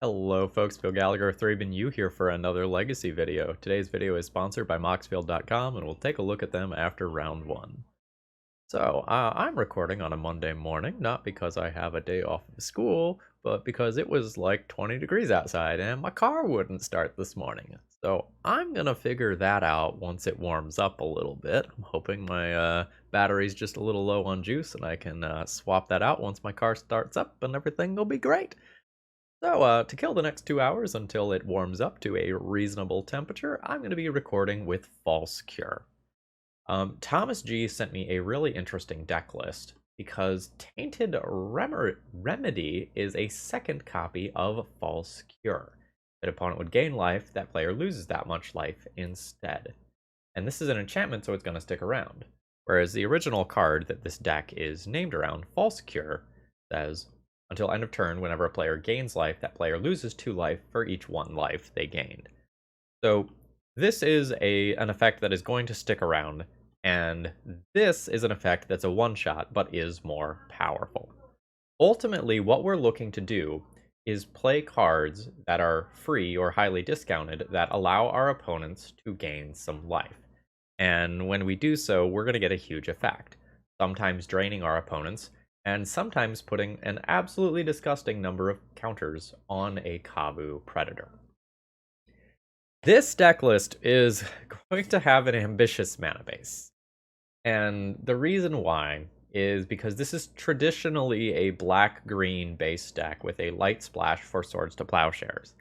Hello folks, Phil Gallagher of ThrabenU here for another Legacy video. Today's video is sponsored by Moxfield.com and we'll take a look at them after round 1. So, I'm recording on a Monday morning, not because I have a day off of school, but because it was like 20 degrees outside and my car wouldn't start this morning. So, I'm gonna figure that out once it warms up a little bit. I'm hoping my battery's just a little low on juice and I can swap that out once my car starts up and everything will be great. So, to kill the next 2 hours until it warms up to a reasonable temperature, I'm going to be recording with False Cure. Thomas G sent me a really interesting deck list because Tainted Remedy is a second copy of False Cure. That opponent would gain life, that player loses that much life instead. And this is an enchantment, so it's going to stick around. Whereas the original card that this deck is named around, False Cure, says until end of turn, whenever a player gains life, that player loses 2 life for each 1 life they gained. So this is an effect that is going to stick around, and this is an effect that's a one-shot, but is more powerful. Ultimately, what we're looking to do is play cards that are free or highly discounted that allow our opponents to gain some life. And when we do so, we're going to get a huge effect, sometimes draining our opponents, and sometimes putting an absolutely disgusting number of counters on a Kavu Predator. This deck list is going to have an ambitious mana base. And the reason why is because this is traditionally a black-green base deck with a light splash for Swords to Plowshares.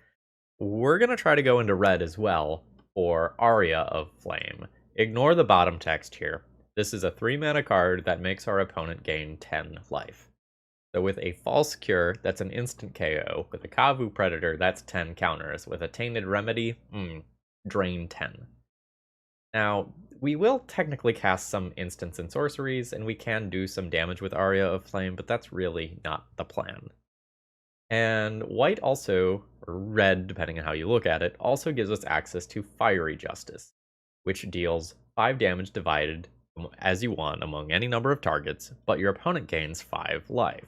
We're going to try to go into red as well for Aria of Flame. Ignore the bottom text here. This is a 3-mana card that makes our opponent gain 10 life. So with a False Cure, that's an instant KO. With a Kavu Predator, that's 10 counters. With a Tainted Remedy, drain 10. Now, we will technically cast some instants and sorceries, and we can do some damage with Aria of Flame, but that's really not the plan. And white also, or red, depending on how you look at it, also gives us access to Fiery Justice, which deals 5 damage divided as you want among any number of targets, but your opponent gains 5 life.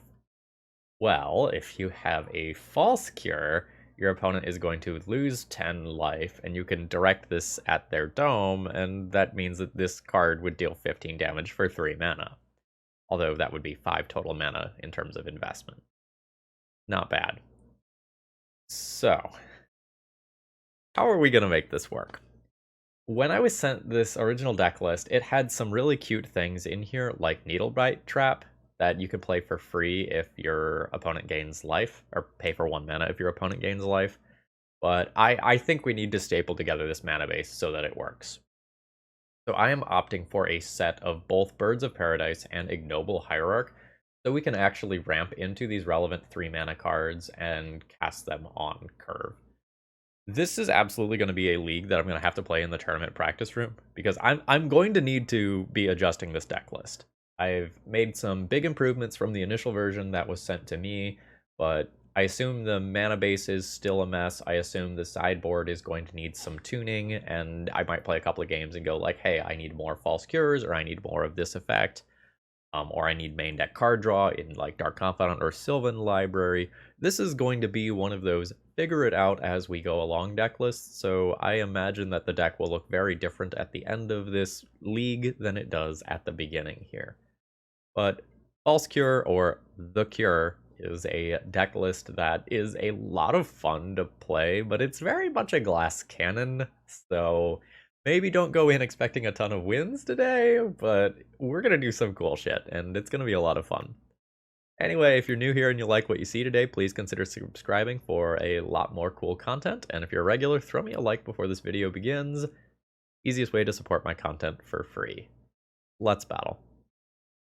Well, if you have a False Cure, your opponent is going to lose 10 life, and you can direct this at their dome, and that means that this card would deal 15 damage for 3 mana. Although that would be 5 total mana in terms of investment. Not bad. So, how are we going to make this work? When I was sent this original deck list, it had some really cute things in here, like Needlebright Trap, that you could play for free if your opponent gains life, or pay for 1 mana if your opponent gains life. But I think we need to staple together this mana base so that it works. So I am opting for a set of both Birds of Paradise and Ignoble Hierarch, so we can actually ramp into these relevant 3-mana cards and cast them on curve. This is absolutely going to be a league that I'm going to have to play in the tournament practice room, because I'm going to need to be adjusting this deck list. I've made some big improvements from the initial version that was sent to me, but I assume the mana base is still a mess. I assume the sideboard is going to need some tuning, and I might play a couple of games and go like, hey, I need more False Cures, or I need more of this effect. Or I need main deck card draw in like Dark Confidant or Sylvan Library. This is going to be one of those figure it out as we go along deck lists, so I imagine that the deck will look very different at the end of this league than it does at the beginning here. But False Cure, or The Cure, is a deck list that is a lot of fun to play, but it's very much a glass cannon, so maybe don't go in expecting a ton of wins today, but we're going to do some cool shit, and it's going to be a lot of fun. Anyway, if you're new here and you like what you see today, please consider subscribing for a lot more cool content, and if you're a regular, throw me a like before this video begins. Easiest way to support my content for free. Let's battle.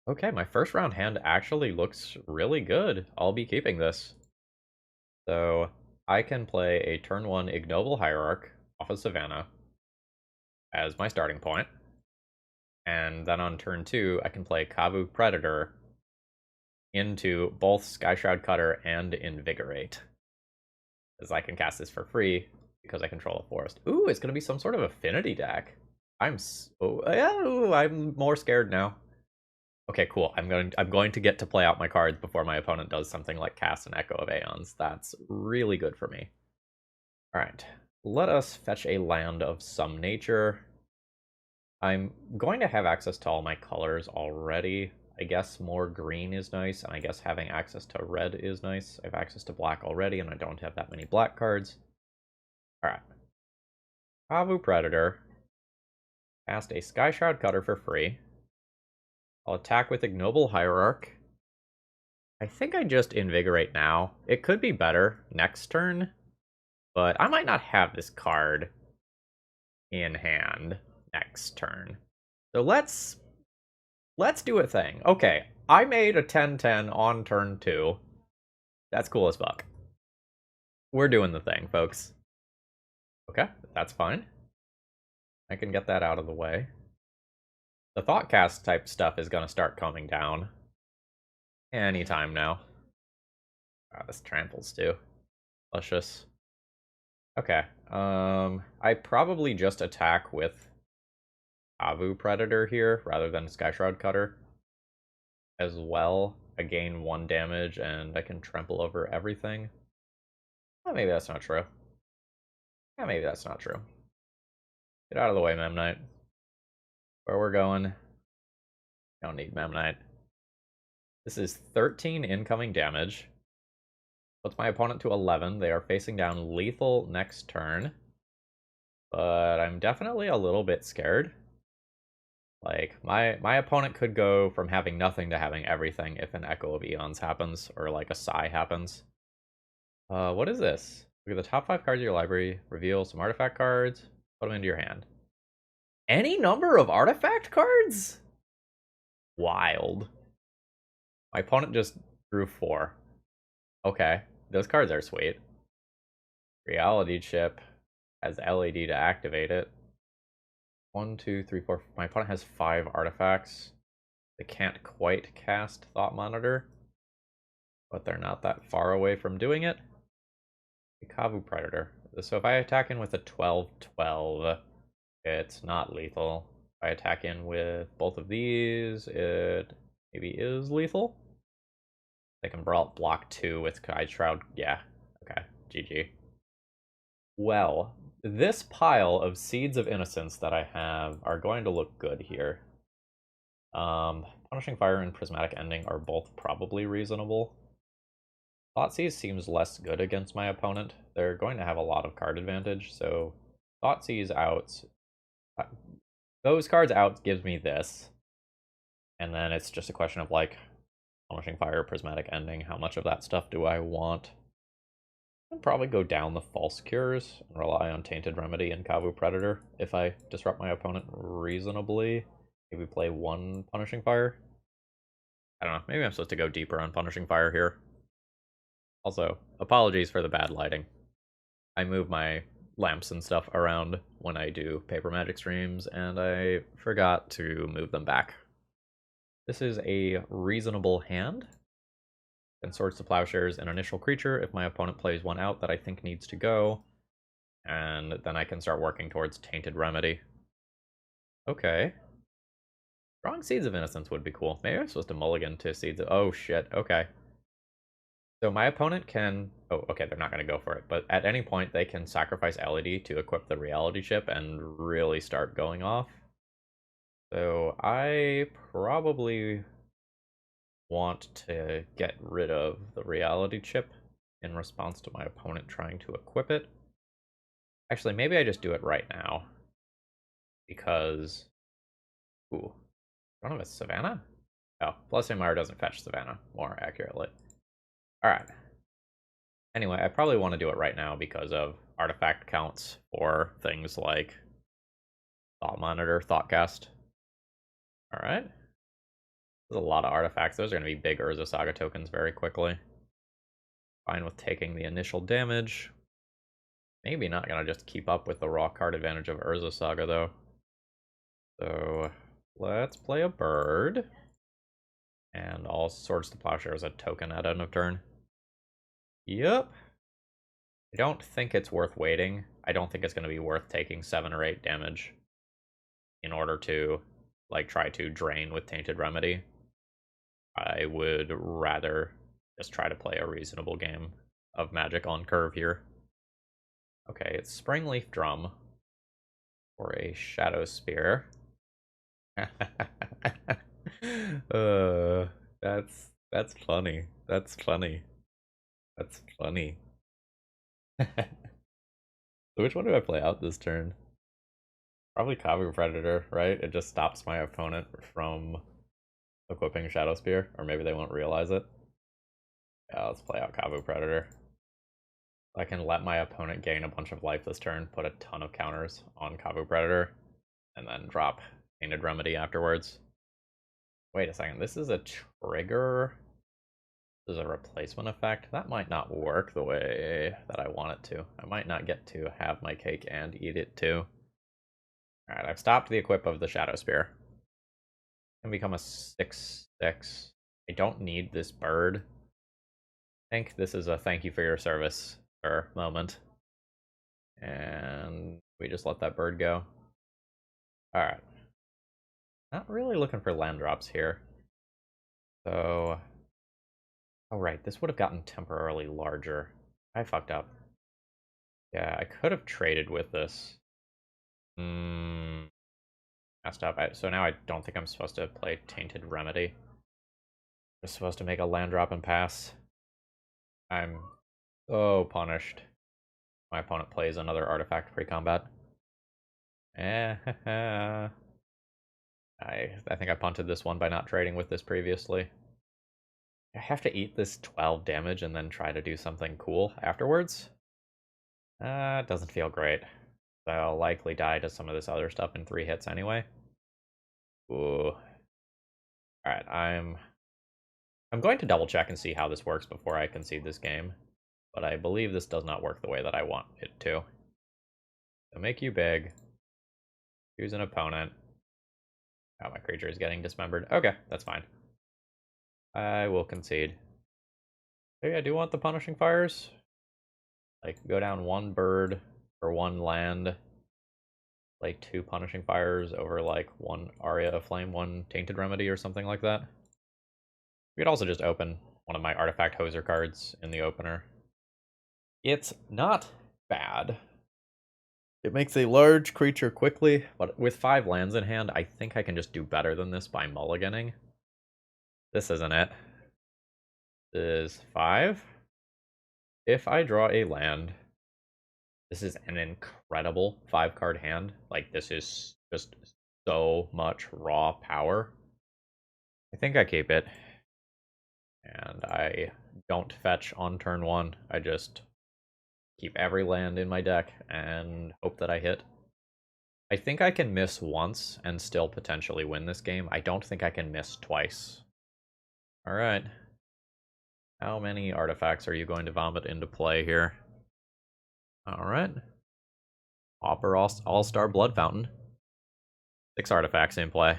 Okay, my first round hand actually looks really good. I'll be keeping this. So, I can play a turn 1 Ignoble Hierarch off of Savannah as my starting point. And then on turn 2, I can play Kavu Predator into both Skyshroud Cutter and Invigorate, as I can cast this for free because I control a forest. Ooh, it's going to be some sort of affinity deck. I'm more scared now. Okay, cool. I'm going to get to play out my cards before my opponent does something like cast an Echo of Aeons. That's really good for me. Alright. Let us fetch a land of some nature. I'm going to have access to all my colors already. I guess more green is nice, and I guess having access to red is nice. I have access to black already, and I don't have that many black cards. Alright. Kavu Predator. Cast a Skyshroud Cutter for free. I'll attack with Ignoble Hierarch. I think I just Invigorate now. It could be better next turn, but I might not have this card in hand next turn. So let's do a thing. Okay, I made a 10-10 on turn 2. That's cool as fuck. We're doing the thing, folks. Okay, that's fine. I can get that out of the way. The Thoughtcast type stuff is going to start coming down anytime now. Wow, this tramples too. Luscious. Okay, I probably just attack with Kavu Predator here rather than Skyshroud Cutter as well. I gain 1 damage and I can trample over everything. Oh, maybe that's not true. Yeah, maybe that's not true. Get out of the way, Memnite. Where we're going. Don't need Memnite. This is 13 incoming damage. Puts my opponent to 11. They are facing down lethal next turn. But I'm definitely a little bit scared. Like, my opponent could go from having nothing to having everything if an Echo of Eons happens, or like a Sigh happens. What is this? Look at the top 5 cards of your library, reveal some artifact cards, put them into your hand. Any number of artifact cards? Wild. My opponent just drew 4. Okay, those cards are sweet. Reality Chip has LED to activate it. 1, 2, 3, 4. My opponent has 5 artifacts. They can't quite cast Thought Monitor, but they're not that far away from doing it. The Kavu Predator. So if I attack in with a 12-12, it's not lethal. If I attack in with both of these, it maybe is lethal. They can block 2 with Skyshroud. Yeah, okay, GG. Well, this pile of Seeds of Innocence that I have are going to look good here. Punishing Fire and Prismatic Ending are both probably reasonable. Thoughtseize seems less good against my opponent. They're going to have a lot of card advantage, so Thoughtseize out. Those cards out gives me this. And then it's just a question of, like, Punishing Fire, Prismatic Ending, how much of that stuff do I want? I'd probably go down the False Cures and rely on Tainted Remedy and Kavu Predator if I disrupt my opponent reasonably. Maybe play 1 Punishing Fire. I don't know, maybe I'm supposed to go deeper on Punishing Fire here. Also, apologies for the bad lighting. I move my lamps and stuff around when I do Paper Magic streams, and I forgot to move them back. This is a reasonable hand. And Swords to Plowshares an initial creature if my opponent plays 1 out that I think needs to go. And then I can start working towards Tainted Remedy. Okay. Drawing Seeds of Innocence would be cool. Maybe I'm supposed to mulligan to Seeds of... Oh, shit. Okay. So my opponent can... Oh, okay, they're not going to go for it. But at any point, they can sacrifice LED to equip the Reality Chip and really start going off. So I probably want to get rid of the Reality Chip in response to my opponent trying to equip it. Actually, maybe I just do it right now. Because... Ooh. I don't have a Savannah? Oh, plus Mire doesn't fetch Savannah, more accurately. Alright. Anyway, I probably want to do it right now because of artifact counts for things like Thought Monitor, Thoughtcast. Alright. There's a lot of artifacts. Those are going to be big Urza Saga tokens very quickly. Fine with taking the initial damage. Maybe not going to just keep up with the raw card advantage of Urza Saga, though. So, let's play a bird. And all Swords to Plowshares a token at end of turn. Yep. I don't think it's worth waiting. I don't think it's going to be worth taking 7 or 8 damage in order to, like, try to drain with Tainted Remedy. I would rather just try to play a reasonable game of Magic on curve here. Okay, it's Springleaf Drum or a Shadow Spear. uh, that's funny. That's funny. That's funny. So which one do I play out this turn? Probably Kavu Predator, right? It just stops my opponent from equipping Shadow Spear, or maybe they won't realize it. Yeah, let's play out Kavu Predator. I can let my opponent gain a bunch of life this turn, put a ton of counters on Kavu Predator, and then drop Tainted Remedy afterwards. Wait a second, this is a trigger? This is a replacement effect? That might not work the way that I want it to. I might not get to have my cake and eat it too. Alright, I've stopped the equip of the Shadow Spear. Can become a 6/6. I don't need this bird. I think this is a thank you for your service moment. And we just let that bird go. Alright. Not really looking for land drops here. So... oh right, this would have gotten temporarily larger. I fucked up. Yeah, I could have traded with this. Messed up. So now I don't think I'm supposed to play Tainted Remedy. I'm supposed to make a land drop and pass. I'm so punished. My opponent plays another artifact pre-combat. I think I punted this one by not trading with this previously. I have to eat this 12 damage and then try to do something cool afterwards. It doesn't feel great. So I'll likely die to some of this other stuff in 3 hits anyway. Ooh. Alright, I'm going to double check and see how this works before I concede this game. But I believe this does not work the way that I want it to. So make you big. Choose an opponent. Oh, my creature is getting dismembered. Okay, that's fine. I will concede. Maybe I do want the Punishing Fires. Like, go down 1 bird for 1 land. Play 2 Punishing Fires over, like, 1 Aria of Flame, 1 Tainted Remedy or something like that. We could also just open one of my Artifact Hoser cards in the opener. It's not bad. It makes a large creature quickly, but with 5 lands in hand, I think I can just do better than this by mulliganing. This isn't it. This is 5. If I draw a land, this is an incredible 5-card hand. Like, this is just so much raw power. I think I keep it. And I don't fetch on turn 1. I just keep every land in my deck and hope that I hit. I think I can miss once and still potentially win this game. I don't think I can miss twice. Alright. How many artifacts are you going to vomit into play here? Alright. Hopper All-Star Blood Fountain. 6 artifacts in play.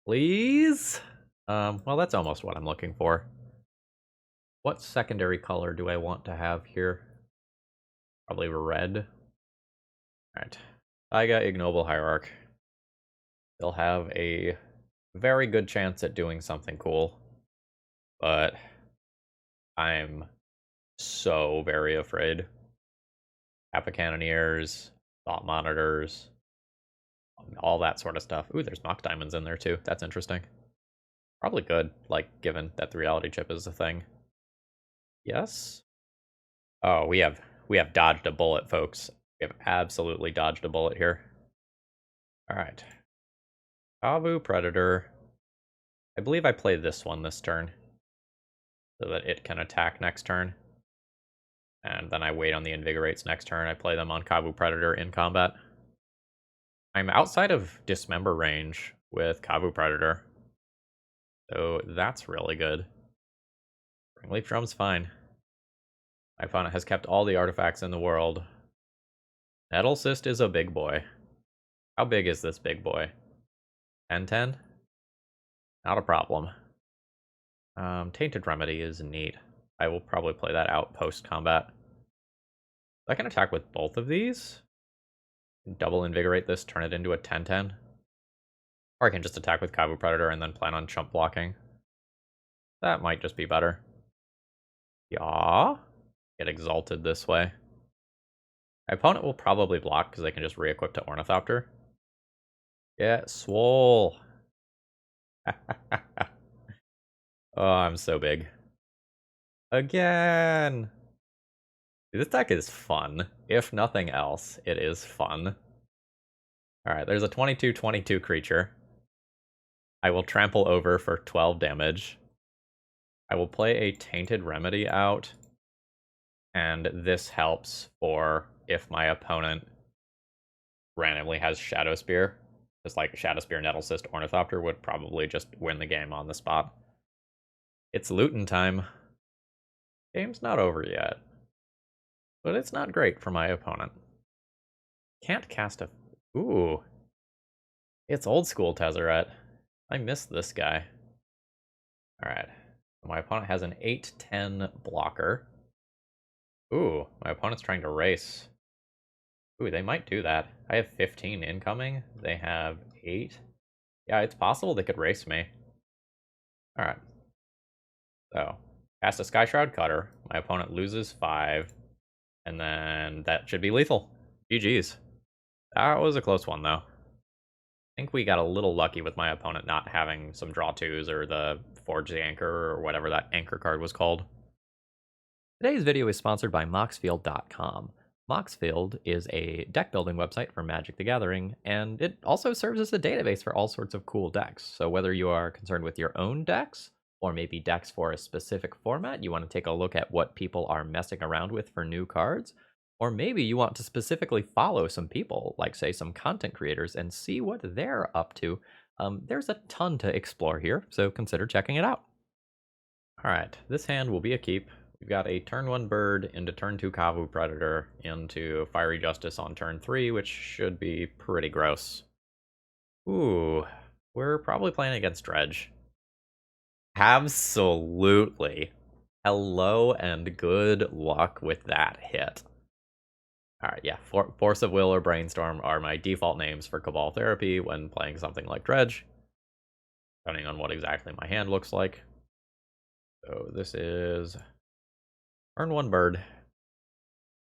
Please? Well, that's almost what I'm looking for. What secondary color do I want to have here? Probably red. Alright. I got Ignoble Hierarch. They'll have a very good chance at doing something cool. But I'm so very afraid. Kappa Cannoneers, Thought Monitors, all that sort of stuff. Ooh, there's Mock Diamonds in there too. That's interesting. Probably good, like, given that the reality chip is a thing. Yes? Oh, we have dodged a bullet, folks. We have absolutely dodged a bullet here. Alright. Kavu Predator. I believe I play this one this turn, so that it can attack next turn. And then I wait on the Invigorates next turn. I play them on Kavu Predator in combat. I'm outside of Dismember range with Kavu Predator, so that's really good. Springleaf Drum's fine. My opponent has kept all the artifacts in the world. Nettle Cyst is a big boy. How big is this big boy? 10/10? Not a problem. Tainted Remedy is neat. I will probably play that out post-combat. I can attack with both of these. Double Invigorate this, turn it into a 10/10. Or I can just attack with Kavu Predator and then plan on chump blocking. That might just be better. Yeah. Get exalted this way. My opponent will probably block because they can just re-equip to Ornithopter. Yeah, swole. Oh, I'm so big. Again! This deck is fun. If nothing else, it is fun. Alright, there's a 22/22 creature. I will trample over for 12 damage. I will play a Tainted Remedy out. And this helps for if my opponent randomly has Shadow Spear. Just like Shadow Spear, Nettlecyst, Ornithopter would probably just win the game on the spot. It's lootin' time. Game's not over yet. But it's not great for my opponent. Can't cast a... Ooh. It's old school Tezzeret. I miss this guy. Alright. My opponent has an 8/10 blocker. Ooh, my opponent's trying to race. Ooh, they might do that. I have 15 incoming. They have 8. Yeah, it's possible they could race me. Alright. So, cast a Skyshroud Cutter. My opponent loses 5. And then that should be lethal. GG's. That was a close one, though. I think we got a little lucky with my opponent not having some draw 2s or the Forge the Anchor or whatever that anchor card was called. Today's video is sponsored by Moxfield.com. Moxfield is a deck building website for Magic the Gathering, and it also serves as a database for all sorts of cool decks. So whether you are concerned with your own decks, or maybe decks for a specific format, you want to take a look at what people are messing around with for new cards, or maybe you want to specifically follow some people, like say some content creators, and see what they're up to, there's a ton to explore here, so consider checking it out. Alright, this hand will be a keep. We've got a turn 1 bird into turn 2 Kavu Predator into Fiery Justice on turn 3, which should be pretty gross. Ooh, we're probably playing against Dredge. Absolutely. Hello and good luck with that hit. Alright, yeah, Force of Will or Brainstorm are my default names for Cabal Therapy when playing something like Dredge, depending on what exactly my hand looks like. So this is turn 1 bird.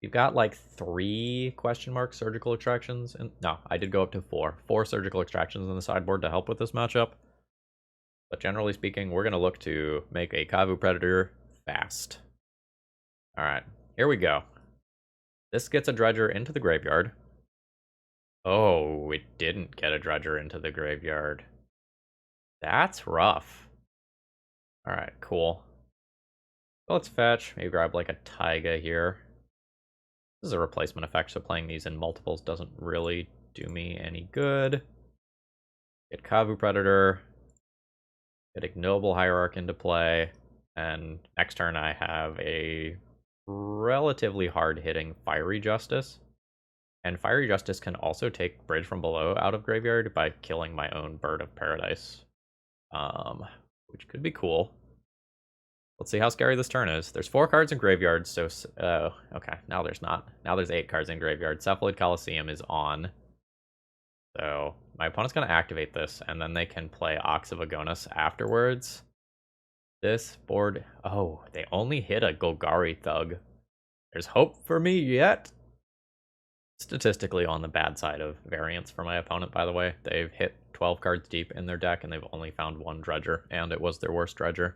You've got like 3 question mark surgical extractions. And no, I did go up to 4. 4 surgical extractions on the sideboard to help with this matchup. But generally speaking, we're going to look to make a Kavu Predator fast. Alright, here we go. This gets a Dredger into the graveyard. Oh, it didn't get a Dredger into the graveyard. That's rough. Alright, cool. So let's fetch. Maybe grab like a Taiga here. This is a replacement effect, so playing these in multiples doesn't really do me any good. Get Kavu Predator. Get Ignoble Hierarch into play. And next turn I have a relatively hard-hitting Fiery Justice. And Fiery Justice can also take Bridge from Below out of graveyard by killing my own Bird of Paradise. Which could be cool. Let's see how scary this turn is. There's 4 cards in graveyard, so... okay, now there's not. Now there's 8 cards in graveyard. Cephalid Coliseum is on. So, my opponent's going to activate this, and then they can play Ox of Agonis afterwards. This board... Oh, they only hit a Golgari Thug. There's hope for me yet. Statistically on the bad side of variance for my opponent, by the way. They've hit 12 cards deep in their deck, and they've only found 1 Dredger, and it was their worst Dredger.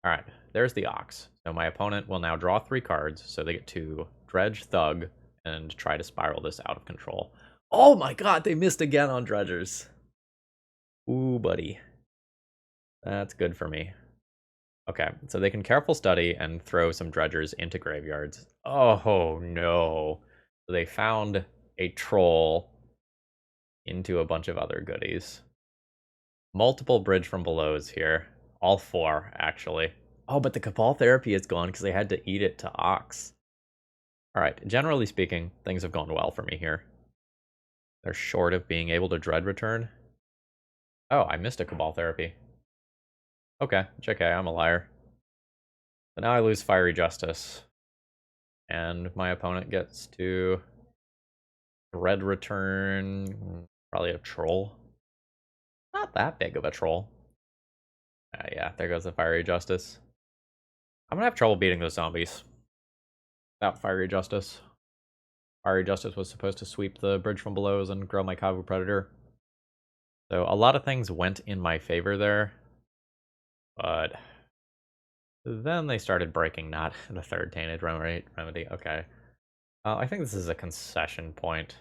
Alright, there's the Ox. So my opponent will now draw 3 cards, so they get to Dredge Thug and try to spiral this out of control. Oh my god, they missed again on Dredgers. Ooh, buddy. That's good for me. Okay, so they can Careful Study and throw some Dredgers into graveyards. Oh no. So they found a Troll into a bunch of other goodies. Multiple Bridge from Belows here. All 4, actually. Oh, but the Cabal Therapy is gone because they had to eat it to Ox. Alright, generally speaking, things have gone well for me here. They're short of being able to Dread Return. Oh, I missed a Cabal Therapy. Okay, it's okay, I'm a liar. So now I lose Fiery Justice. And my opponent gets to Dread Return, probably a Troll. Not that big of a Troll. Yeah, there goes the Fiery Justice. I'm gonna have trouble beating those zombies without Fiery Justice. Fiery Justice was supposed to sweep the bridge from below and grow my Kavu Predator. So a lot of things went in my favor there. But then they started breaking, not the third Tainted remedy. Okay. I think this is a concession point.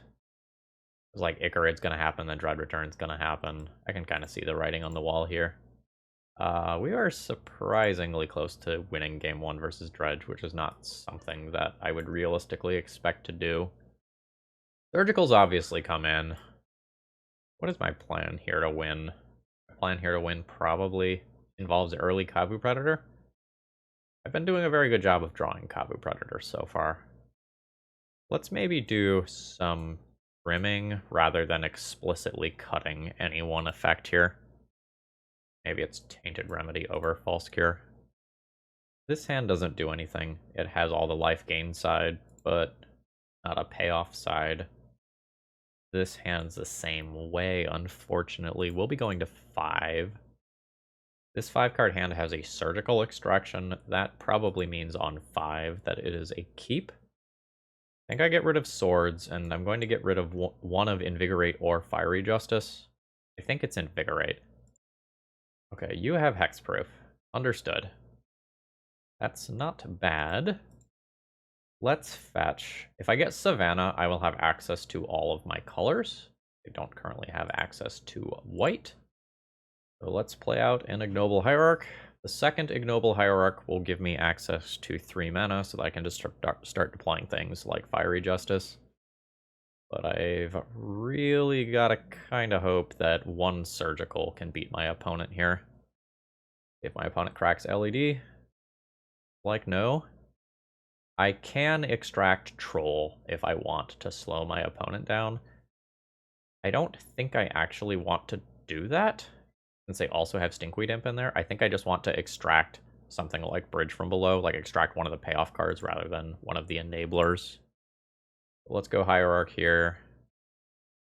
It's like Icarid's gonna happen, then Dread Return's gonna happen. I can kind of see the writing on the wall here. We are surprisingly close to winning game 1 versus Dredge, which is not something that I would realistically expect to do. Surgicals obviously come in. What is my plan here to win? My plan here to win probably involves early Kavu Predator. I've been doing a very good job of drawing Kavu Predator so far. Let's maybe do some trimming rather than explicitly cutting any one effect here. Maybe it's Tainted Remedy over False Cure. This hand doesn't do anything. It has all the life gain side, but not a payoff side. This hand's the same way, unfortunately. We'll be going to 5. This 5-card hand has a Surgical Extraction. That probably means on 5 that it is a keep. I think I get rid of Swords, and I'm going to get rid of one of Invigorate or Fiery Justice. I think it's Invigorate. Okay, you have Hexproof. Understood. That's not bad. Let's fetch. If I get Savannah, I will have access to all of my colors. I don't currently have access to white. So let's play out an Ignoble Hierarch. The second Ignoble Hierarch will give me access to 3 mana so that I can just start deploying things like Fiery Justice. But I've really got to kind of hope that one Surgical can beat my opponent here. If my opponent cracks LED, like no. I can extract Troll if I want to slow my opponent down. I don't think I actually want to do that, since they also have Stinkweed Imp in there. I think I just want to extract something like Bridge from Below, like extract one of the payoff cards rather than one of the enablers. Let's go Hierarch here.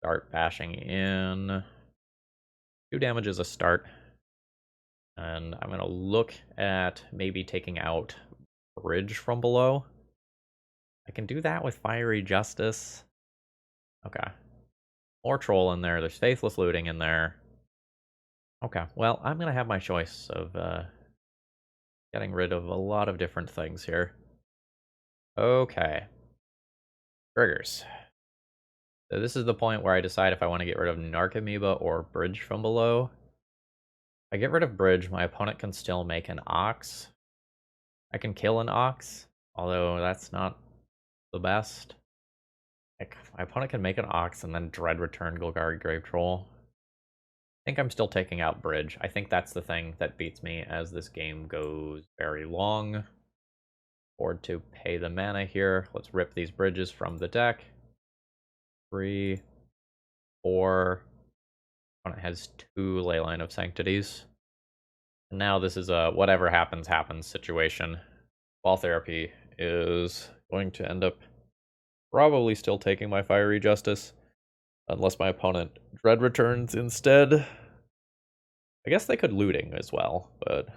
Start bashing in. 2 damage is a start. And I'm going to look at maybe taking out Bridge from Below. I can do that with Fiery Justice. Okay. More Troll in there. There's Faithless Looting in there. Okay, well, I'm going to have my choice of getting rid of a lot of different things here. Okay. Triggers. So this is the point where I decide if I want to get rid of Narcomoeba or Bridge from Below. If I get rid of Bridge, my opponent can still make an Ox. I can kill an Ox, although that's not the best. Like, my opponent can make an Ox and then Dread Return Golgari Grave Troll. I think I'm still taking out Bridge. I think that's the thing that beats me as this game goes very long. Afford to pay the mana here. Let's rip these bridges from the deck. 3, 4. Opponent has 2 Leyline of Sanctities. And now this is a whatever happens, happens situation. Ball Therapy is going to end up probably still taking my Fiery Justice, unless my opponent Dread Returns instead. I guess they could Looting as well, but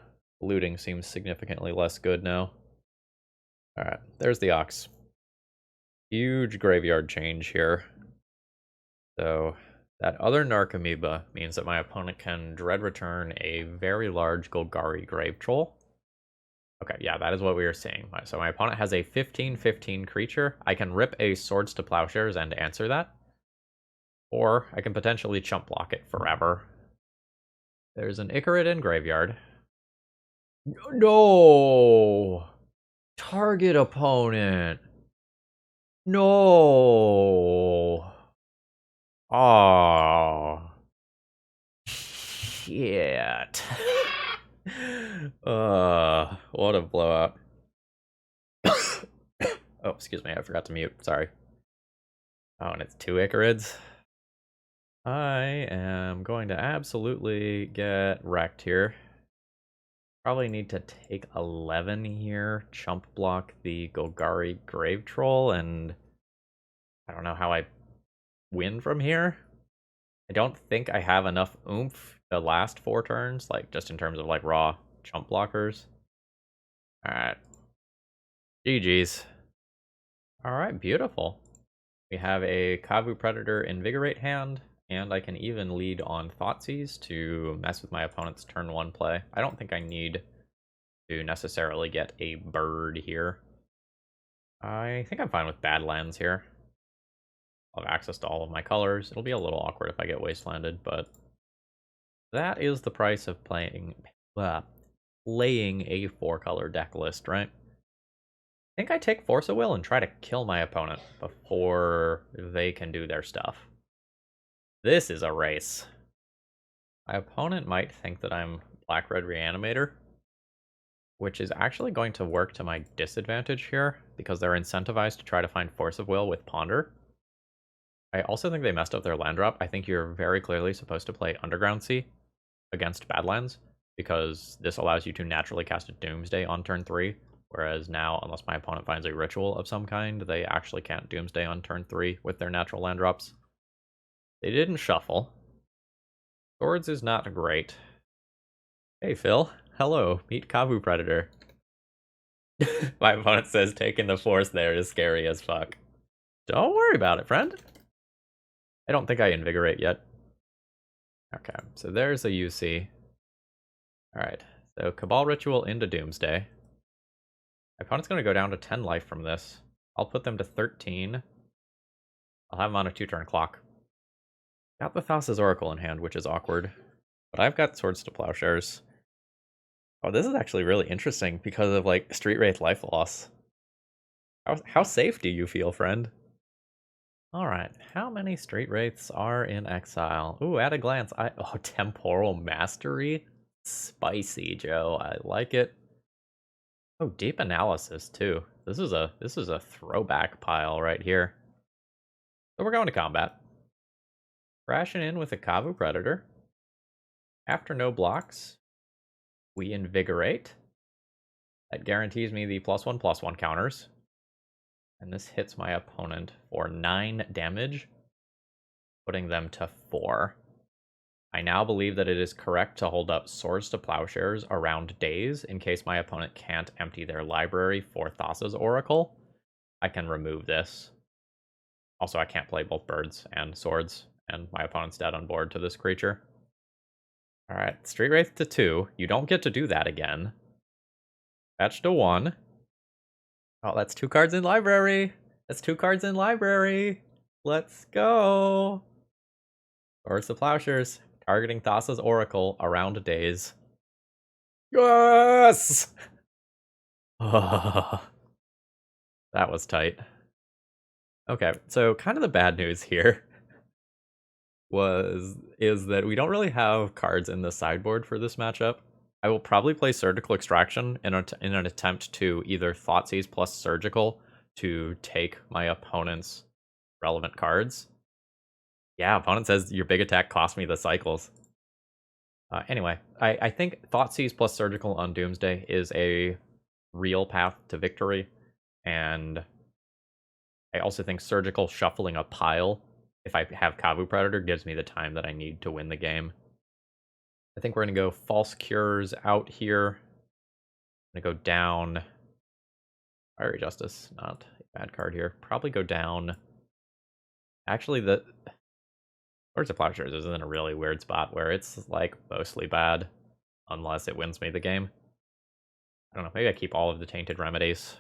Looting seems significantly less good now. Alright, there's the Ox. Huge graveyard change here. So that other Narcomoeba means that my opponent can Dread Return a very large Golgari Grave Troll. Okay, yeah, that is what we are seeing. So my opponent has a 15/15 creature. I can rip a Swords to Plowshares and answer that. Or I can potentially chump block it forever. There's an Icarid in graveyard. No! Target opponent! No! Oh. Shit. What a blowout. Oh, excuse me, I forgot to mute. Sorry. Oh, and it's 2 Icarids. I am going to absolutely get wrecked here. Probably need to take 11 here, chump block the Golgari Grave Troll, and I don't know how I win from here. I don't think I have enough oomph the last 4 turns, like just in terms of like raw chump blockers. Alright. GG's. Alright, beautiful. We have a Kavu Predator Invigorate hand, and I can even lead on Thoughtseize to mess with my opponent's turn 1 play. I don't think I need to necessarily get a bird here. I think I'm fine with Badlands here. I'll have access to all of my colors. It'll be a little awkward if I get Wastelanded, but that is the price of playing a 4-color deck list, right? I think I take Force of Will and try to kill my opponent before they can do their stuff. This is a race. My opponent might think that I'm Black-Red Reanimator, which is actually going to work to my disadvantage here, because they're incentivized to try to find Force of Will with Ponder. I also think they messed up their land drop. I think you're very clearly supposed to play Underground Sea against Badlands, because this allows you to naturally cast a Doomsday on turn 3, whereas now, unless my opponent finds a ritual of some kind, they actually can't Doomsday on turn 3 with their natural land drops. They didn't shuffle. Swords is not great. Hey Phil, hello, meet Kavu Predator. My opponent says taking the Force there is scary as fuck. Don't worry about it, friend. I don't think I Invigorate yet. Okay, so there's a UC. Alright, so Cabal Ritual into Doomsday. My opponent's going to go down to 10 life from this. I'll put them to 13. I'll have them on a 2-turn clock. Got the Thassa's Oracle in hand, which is awkward. But I've got Swords to Plowshares. Oh, this is actually really interesting because of, like, Street Wraith life loss. How safe do you feel, friend? Alright, how many Street Wraiths are in exile? Ooh, at a glance, oh, Temporal Mastery? Spicy, Joe. I like it. Oh, Deep Analysis, too. This is a throwback pile right here. So we're going to combat. Crashing in with a Kavu Predator. After no blocks, we Invigorate. That guarantees me the +1/+1 counters. And this hits my opponent for 9 damage, putting them to 4. I now believe that it is correct to hold up Swords to Plowshares around days in case my opponent can't empty their library for Thassa's Oracle. I can remove this. Also, I can't play both birds and swords, and my opponent's dead on board to this creature. Alright, Street Wraith to 2. You don't get to do that again. Fetch to 1. Oh, that's 2 cards in library. That's 2 cards in library. Let's go. Swords to Plowshares. Targeting Thassa's Oracle around days. Yes! That was tight. Okay, so kind of the bad news here is that we don't really have cards in the sideboard for this matchup. I will probably play Surgical Extraction in an attempt to either Thoughtseize plus Surgical to take my opponent's relevant cards. Yeah, opponent says your big attack cost me the cycles. Anyway, I think Thoughtseize plus Surgical on Doomsday is a real path to victory, and I also think Surgical shuffling a pile, if I have Kavu Predator, gives me the time that I need to win the game. I think we're going to go False Cures out here. I'm going to go down. Fiery Justice, not a bad card here. Probably go down. Actually, the Swords of Plowshares is in a really weird spot where it's like mostly bad unless it wins me the game. I don't know, maybe I keep all of the Tainted Remedies.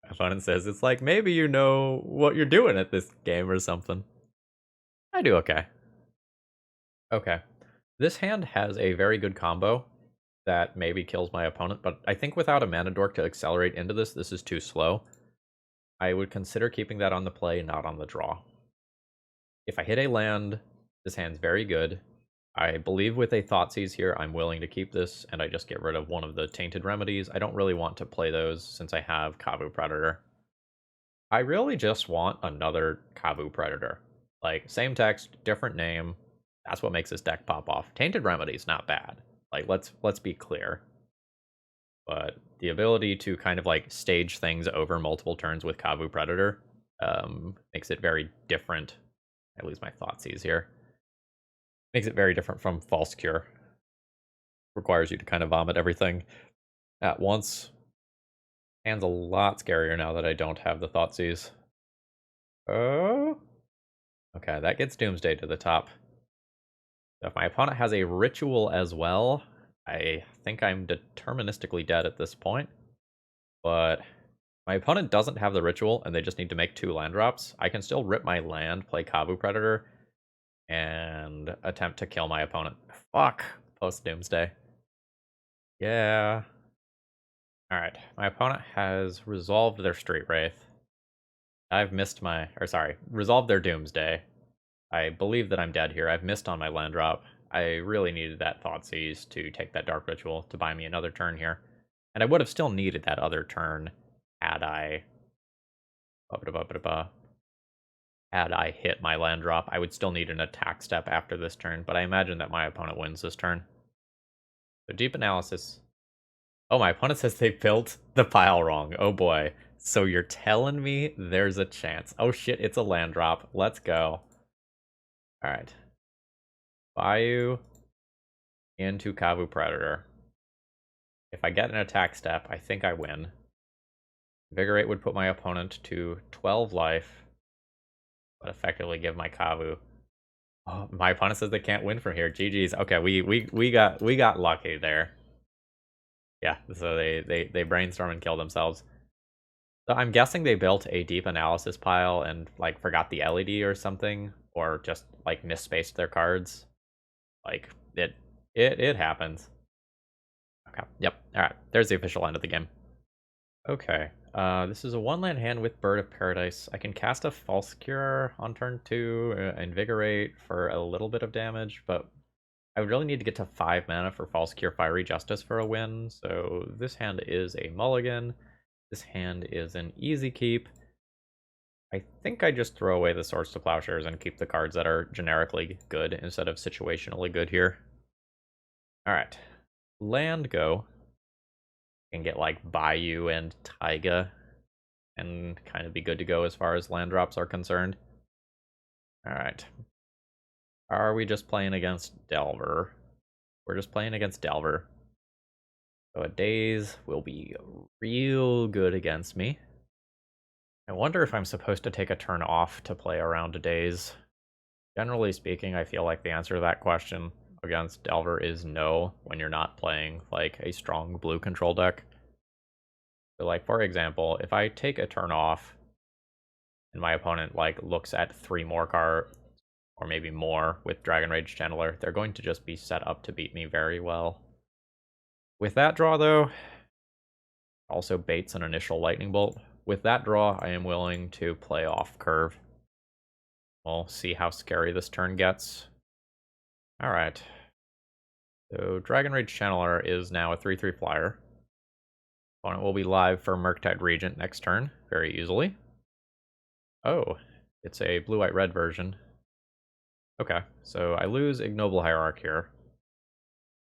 My opponent says it's like maybe you know what you're doing at this game or something. I do okay. Okay. This hand has a very good combo that maybe kills my opponent, but I think without a Mana Dork to accelerate into this, this is too slow. I would consider keeping that on the play, not on the draw. If I hit a land, this hand's very good. I believe with a Thoughtseize here, I'm willing to keep this, and I just get rid of one of the Tainted Remedies. I don't really want to play those since I have Kavu Predator. I really just want another Kavu Predator. Like, same text, different name. That's what makes this deck pop off. Tainted Remedy's not bad. Like, let's be clear. But the ability to kind of like stage things over multiple turns with Kavu Predator makes it very different. I lose my Thoughtseize here. Makes it very different from False Cure. Requires you to kind of vomit everything at once. Hand's a lot scarier now that I don't have the Thoughtseize. Oh. Okay, that gets Doomsday to the top. If my opponent has a ritual as well, I think I'm deterministically dead at this point. But my opponent doesn't have the ritual, and they just need to make 2 land drops. I can still rip my land, play Kavu Predator, and attempt to kill my opponent. Fuck! Post-Doomsday. Yeah. Alright, my opponent has resolved their Street Wraith. I've missed my... or sorry, resolved their Doomsday. I believe that I'm dead here. I've missed on my land drop. I really needed that Thoughtseize to take that Dark Ritual to buy me another turn here. And I would have still needed that other turn had I... had I hit my land drop. I would still need an attack step after this turn, but I imagine that my opponent wins this turn. So Deep Analysis. Oh, my opponent says they built the pile wrong. Oh boy. So you're telling me there's a chance. Oh shit, it's a land drop. Let's go. Alright. Bayou into Kavu Predator. If I get an attack step, I think I win. Invigorate would put my opponent to 12 life, but effectively give my Kavu. Oh, my opponent says they can't win from here. GG's. Okay, we got lucky there. Yeah, so they brainstorm and kill themselves. So I'm guessing they built a deep analysis pile and like forgot the LED or something, or just like misspaced their cards. Like it happens. Okay. Yep. All right. There's the official end of the game. Okay. This is a 1-land hand with Bird of Paradise. I can cast a False Cure on turn 2, Invigorate for a little bit of damage, but I would really need to get to 5 mana for False Cure Fiery Justice for a win, so this hand is a mulligan. This hand is an easy keep. I think I just throw away the Swords to Plowshares and keep the cards that are generically good instead of situationally good here. Alright. Land go. Can get like Bayou and Taiga and kind of be good to go as far as land drops are concerned. Alright. Are we just playing against Delver? We're just playing against Delver. So a Daze will be real good against me. I wonder if I'm supposed to take a turn off to play around a Daze. Generally speaking, I feel like the answer to that question against Delver is no when you're not playing like a strong blue control deck. So like for example, if I take a turn off and my opponent like looks at 3 more cards or maybe more with Dragon Rage Channeler, they're going to just be set up to beat me very well. With that draw though, also baits an initial Lightning Bolt. With that draw, I am willing to play off curve. We'll see how scary this turn gets. Alright. So Dragon Rage Channeler is now a 3/3 flyer. Opponent will be live for Murktide Regent next turn, very easily. Oh, it's a blue-white-red version. Okay, so I lose Ignoble Hierarch here.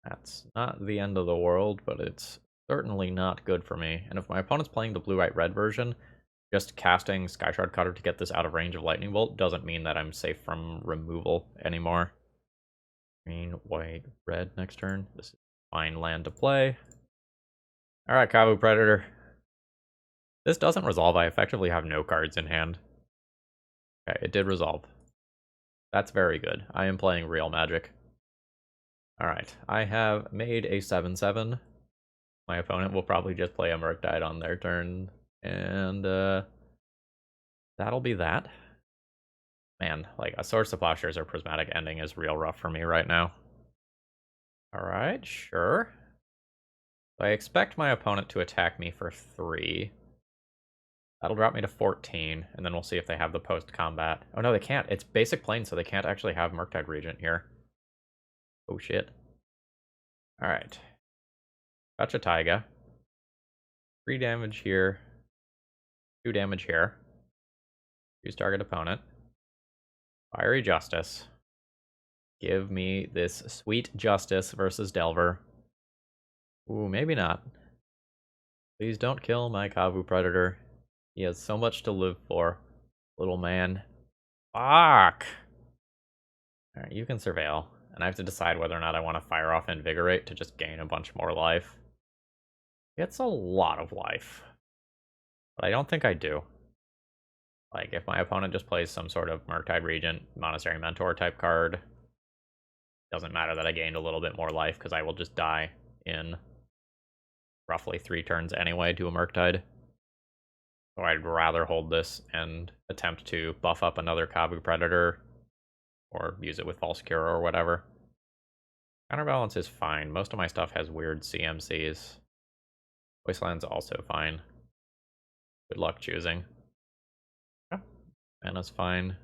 That's not the end of the world, but it's certainly not good for me. And if my opponent's playing the blue-white-red version, just casting Skyshroud Cutter to get this out of range of Lightning Bolt doesn't mean that I'm safe from removal anymore. Green, white, red next turn. This is fine land to play. Alright, Kavu Predator. This doesn't resolve. I effectively have no cards in hand. Okay, it did resolve. That's very good. I am playing real Magic. Alright, I have made a 7/7. My opponent will probably just play a Murktide on their turn, and that'll be that. Man, like, a Swords to Plowshares or Prismatic Ending is real rough for me right now. Alright, sure. I expect my opponent to attack me for 3. That'll drop me to 14, and then we'll see if they have the post-combat. Oh no, they can't. It's basic plane, so they can't actually have Murktide Regent here. Oh shit. Alright. Gotcha Taiga. 3 damage here. 2 damage here. Choose target opponent. Fiery Justice. Give me this sweet Justice versus Delver. Ooh, maybe not. Please don't kill my Kavu Predator. He has so much to live for. Little man. Fuck! Alright, you can surveil. and I have to decide whether or not I want to fire off Invigorate to just gain a bunch more life. It's a lot of life, but I don't think I do. Like, if my opponent just plays some sort of Murktide Regent, Monastery Mentor type card, doesn't matter that I gained a little bit more life, because I will just die in roughly 3 turns anyway to a Murktide. So I'd rather hold this and attempt to buff up another Kavu Predator, or use it with False Cure or whatever. Counterbalance is fine. Most of my stuff has weird CMCs. Wasteland's also fine. Good luck choosing. Yeah, Mana's fine.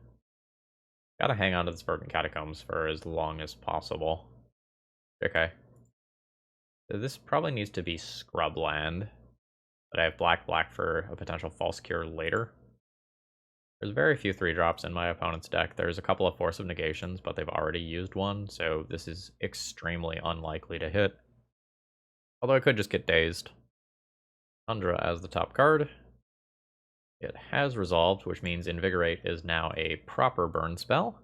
Gotta hang on to this Verdant Catacombs for as long as possible. Okay. So this probably needs to be Scrubland. But I have black for a potential False Cure later. There's very few 3-drops in my opponent's deck. There's a couple of Force of Negations, but they've already used one, so this is extremely unlikely to hit. Although I could just get dazed. Tundra as the top card. It has resolved, which means Invigorate is now a proper burn spell.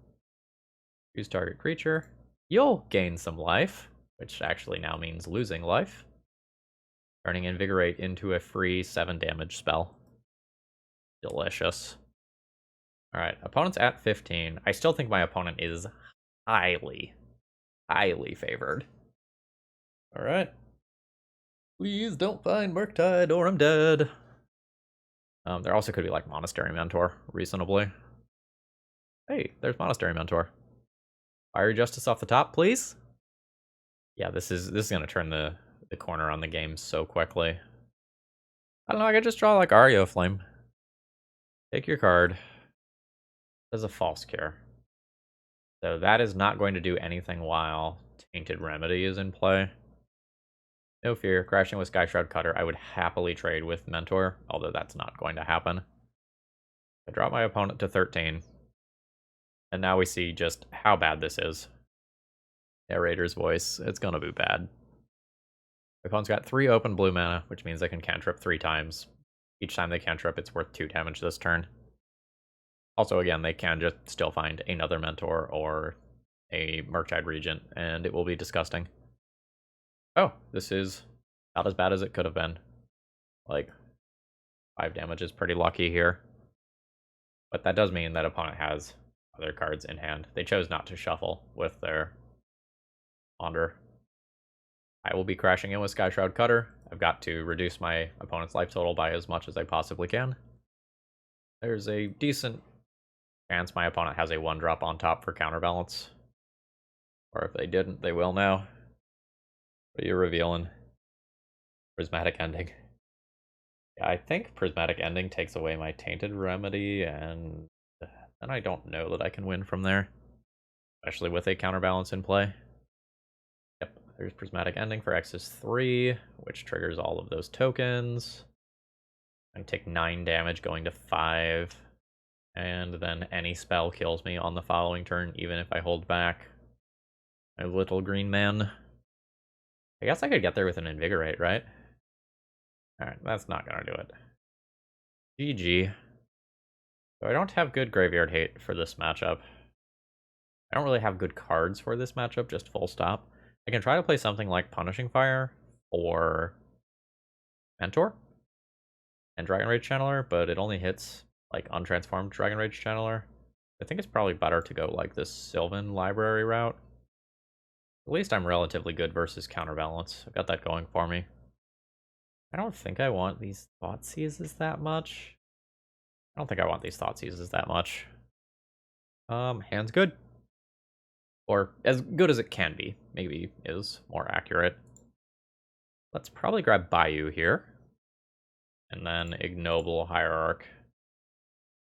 Choose target creature. You'll gain some life, which actually now means losing life. Turning Invigorate into a free 7 damage spell. Delicious. Alright, opponent's at 15. I still think my opponent is highly favored. Alright. Please don't find Murktide or I'm dead. There also could be like Monastery Mentor, reasonably. Hey, there's Monastery Mentor. Fiery Justice off the top, please. Yeah, this is gonna turn the corner on the game so quickly. I don't know, I could just draw like Aria Flame. Take your card. There's a False Cure. So that is not going to do anything while Tainted Remedy is in play. No fear, crashing with Skyshroud Cutter. I would happily trade with Mentor, although that's not going to happen. I drop my opponent to 13. And now we see just how bad this is. Narrator's voice, it's gonna be bad. My opponent's got 3 open blue mana, which means they can cantrip 3 times. Each time they cantrip, it's worth 2 damage this turn. Also, again, they can just still find another Mentor or a Murktide Regent, and it will be disgusting. Oh, this is not as bad as it could have been. Like, 5 damage is pretty lucky here. But that does mean that opponent has other cards in hand. They chose not to shuffle with their Ponder. I will be crashing in with Skyshroud Cutter. I've got to reduce my opponent's life total by as much as I possibly can. There's a decent chance my opponent has a 1-drop on top for counterbalance. Or if they didn't, they will now. What are you revealing? Prismatic Ending. Yeah, I think Prismatic Ending takes away my Tainted Remedy, and then I don't know that I can win from there. Especially with a counterbalance in play. Yep, there's Prismatic Ending for X's 3, which triggers all of those tokens. I take 9 damage going to 5. And then any spell kills me on the following turn, even if I hold back. My little green man. I guess I could get there with an Invigorate, right? Alright, that's not gonna do it. GG. So I don't have good graveyard hate for this matchup. I don't really have good cards for this matchup, just full stop. I can try to play something like Punishing Fire or Mentor and Dragon Rage Channeler, but it only hits like untransformed Dragon Rage Channeler. I think it's probably better to go like this Sylvan Library route. At least I'm relatively good versus counterbalance. I've got that going for me. I don't think I want these Thoughtseizes that much. I don't think I want these Thoughtseizes that much. Hand's good. Or as good as it can be. Maybe is more accurate. Let's probably grab Bayou here. And then Ignoble Hierarch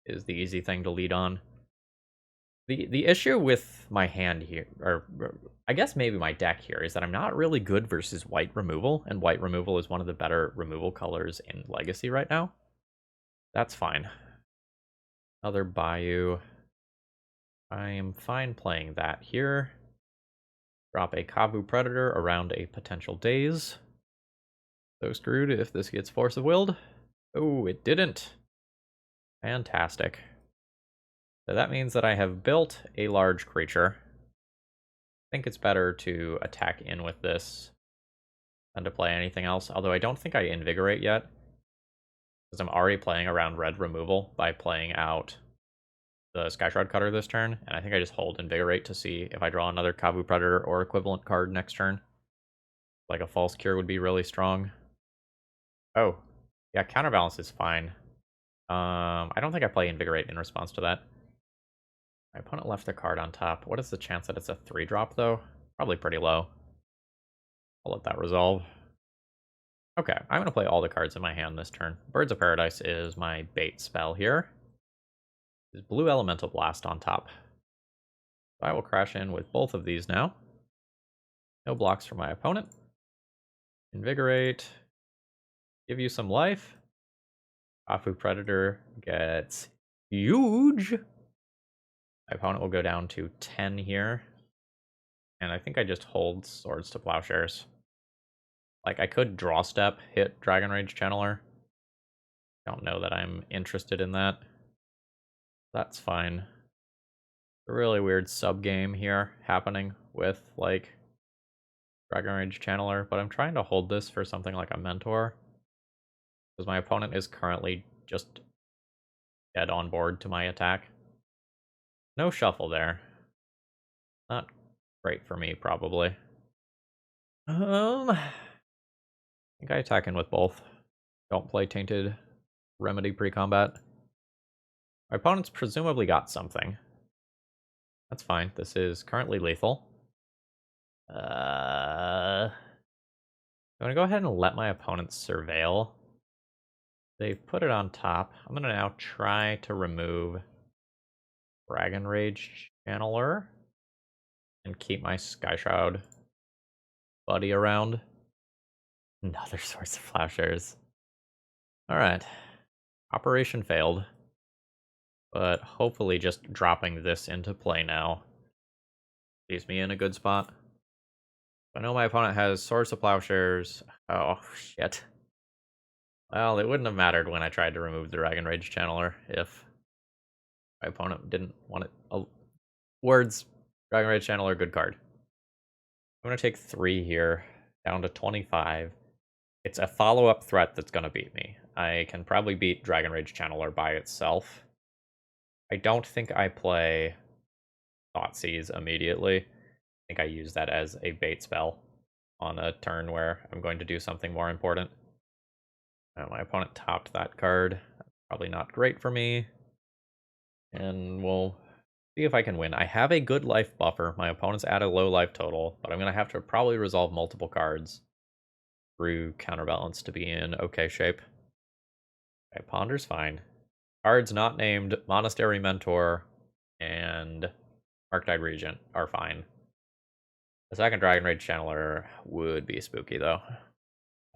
is the easy thing to lead on. The issue with my hand here, or I guess maybe my deck here, is that I'm not really good versus white removal, and white removal is one of the better removal colors in Legacy right now. That's fine. Another Bayou. I am fine playing that here. Drop a Kavu Predator around a potential Daze. So screwed if this gets Force of Willed. Oh, it didn't. Fantastic. So that means that I have built a large creature. think it's better to attack in with this than to play anything else. Although I don't think I Invigorate yet, because I'm already playing around red removal by playing out the Skyshroud Cutter this turn, and I think I just hold Invigorate to see if I draw another Kavu Predator or equivalent card next turn. Like a False Cure would be really strong. Oh, yeah, Counterbalance is fine. I don't think I play Invigorate in response to that. My opponent left a card on top. What is the chance that it's a 3-drop, though? Probably pretty low. I'll let that resolve. Okay, I'm going to play all the cards in my hand this turn. Birds of Paradise is my bait spell here. Is Blue Elemental Blast on top. So I will crash in with both of these now. No blocks for my opponent. Invigorate. Give you some life. Kavu Predator gets huge. My opponent will go down to 10 here. And I think I just hold Swords to Plowshares. Like, I could draw step, hit Dragon Rage Channeler. Don't know that I'm interested in that. That's fine. A really weird sub-game here happening with, like, Dragon Rage Channeler, but I'm trying to hold this for something like a Mentor. Because my opponent is currently just dead on board to my attack. No shuffle there. Not great for me, probably. I think I attack in with both. Don't play Tainted Remedy pre-combat. My opponent's presumably got something. That's fine. This is currently lethal. I'm gonna go ahead and let my opponent surveil. They've put it on top. I'm gonna now try to remove Dragon Rage Channeler and keep my Skyshroud buddy around. Another source of Plowshares. Alright. Operation failed. But hopefully just dropping this into play now leaves me in a good spot. I know my opponent has Swords of Plowshares. Oh, shit. Well, it wouldn't have mattered when I tried to remove the Dragon Rage Channeler if my opponent didn't want it. Words, Dragon Rage Channeler, good card. I'm going to take 3 here, down to 25. It's a follow-up threat that's going to beat me. I can probably beat Dragon Rage Channeler by itself. I don't think I play Thoughtseize immediately. I think I use that as a bait spell on a turn where I'm going to do something more important. My opponent topped that card. Probably not great for me. And we'll see if I can win. I have a good life buffer. My opponent's at a low life total, but I'm going to have to probably resolve multiple cards through Counterbalance to be in okay shape. Okay, Ponder's fine. Cards not named Monastery Mentor and Archetype Regent are fine. The second Dragon Rage Channeler would be spooky, though.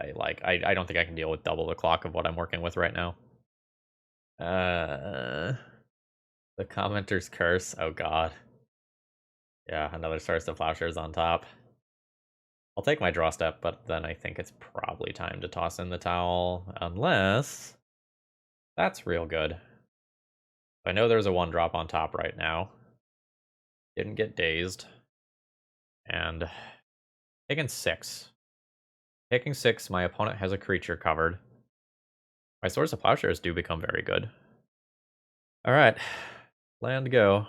I don't think I can deal with double the clock of what I'm working with right now. The Commenter's Curse. Oh, God. Yeah, another Source of Plowshares on top. I'll take my draw step, but then I think it's probably time to toss in the towel. Unless... That's real good. I know there's a 1-drop on top right now. Didn't get dazed. And... taking 6. Taking 6, my opponent has a creature covered. My Source of Plowshares do become very good. Alright. Land go.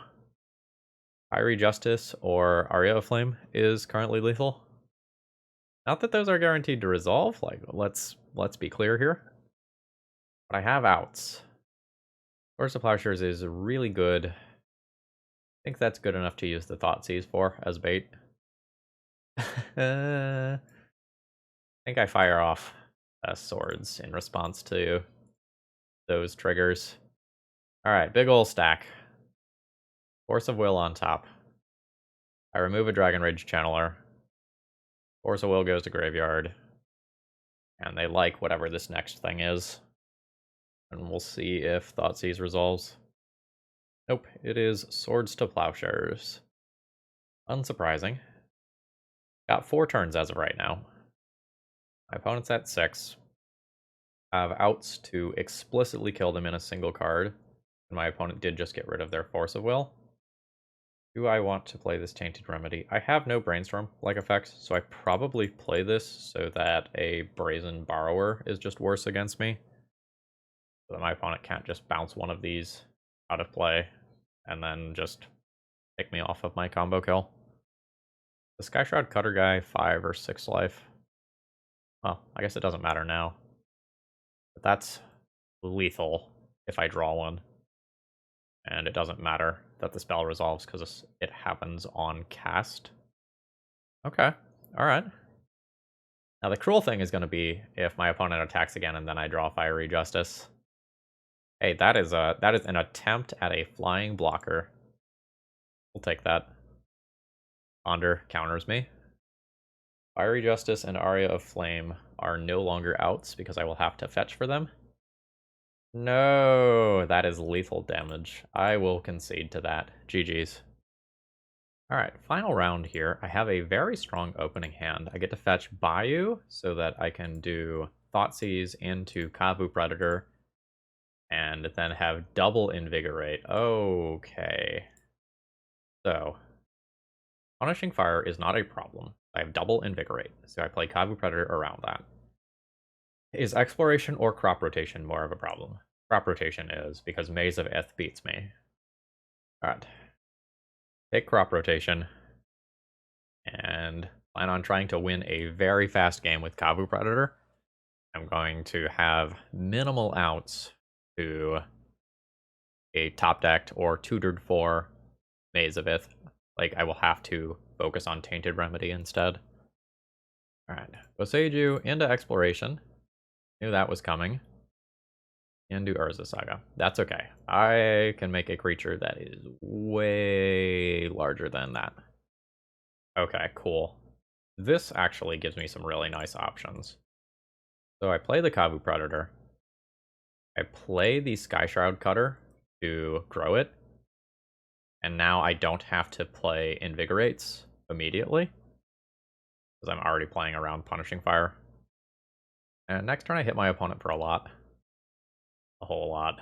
Fiery Justice or Aria of Flame is currently lethal. Not that those are guaranteed to resolve, like, let's be clear here. But I have outs. Source of Plowshares is really good. I think that's good enough to use the Thoughtseize for as bait. I think I fire off swords in response to those triggers. Alright, big ol' stack. Force of Will on top. I remove a Dragon Rage Channeler. Force of Will goes to graveyard. And they like whatever this next thing is. And we'll see if Thoughtseize resolves. Nope, it is Swords to Plowshares. Unsurprising. Got 4 turns as of right now. My opponent's at 6. I have outs to explicitly kill them in a single card. And my opponent did just get rid of their Force of Will. Do I want to play this Tainted Remedy? I have no Brainstorm-like effects, so I probably play this so that a Brazen Borrower is just worse against me. So that my opponent can't just bounce one of these out of play and then just take me off of my combo kill. The Skyshroud Cutter guy, 5 or 6 life. Well, I guess it doesn't matter now. But that's lethal if I draw one. And it doesn't matter that the spell resolves because it happens on cast. Okay, alright. Now the cruel thing is going to be if my opponent attacks again and then I draw Fiery Justice. Hey, that is an attempt at a flying blocker. We'll take that. Ponder counters me. Fiery Justice and Aria of Flame are no longer outs because I will have to fetch for them. No, that is lethal damage. I will concede to that. GG's. Alright, final round here. I have a very strong opening hand. I get to fetch Bayou so that I can do Thoughtseize into Kavu Predator and then have double Invigorate. Okay. So, Punishing Fire is not a problem. I have double Invigorate, so I play Kavu Predator around that. Is Exploration or Crop Rotation more of a problem? Crop Rotation is, because Maze of Ith beats me. Alright. Take Crop Rotation, and plan on trying to win a very fast game with Kavu Predator. I'm going to have minimal outs to a top-decked or tutored for Maze of Ith. Like, I will have to focus on Tainted Remedy instead. Alright, Boseiju into Exploration. Knew that was coming. Into Urza Saga. That's okay. I can make a creature that is way larger than that. Okay, cool. This actually gives me some really nice options. So I play the Kavu Predator. I play the Skyshroud Cutter to grow it. And now I don't have to play Invigorates immediately, because I'm already playing around Punishing Fire. And next turn I hit my opponent for a lot. A whole lot.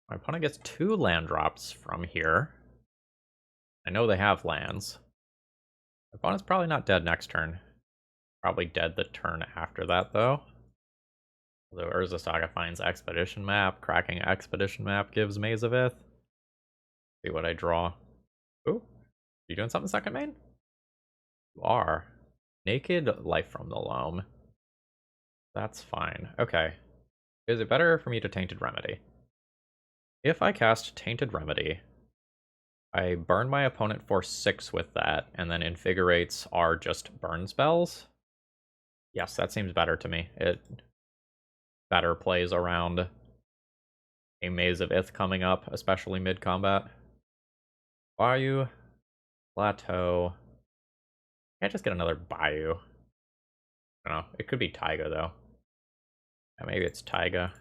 My opponent gets 2 land drops from here. I know they have lands. My opponent's probably not dead next turn. Probably dead the turn after that, though. Although Urza Saga finds Expedition Map. Cracking Expedition Map gives Maze of Ith. See what I draw. Ooh. You doing something second main? You are. Naked Life from the Loam. That's fine. Okay. Is it better for me to Tainted Remedy? If I cast Tainted Remedy, I burn my opponent for 6 with that, and then Invigorates are just burn spells. Yes, that seems better to me. It better plays around a Maze of Ith coming up, especially mid-combat. Bayou, Plateau. Can't just get another Bayou. I don't know. It could be Taiga, though. Yeah, maybe it's Taiga.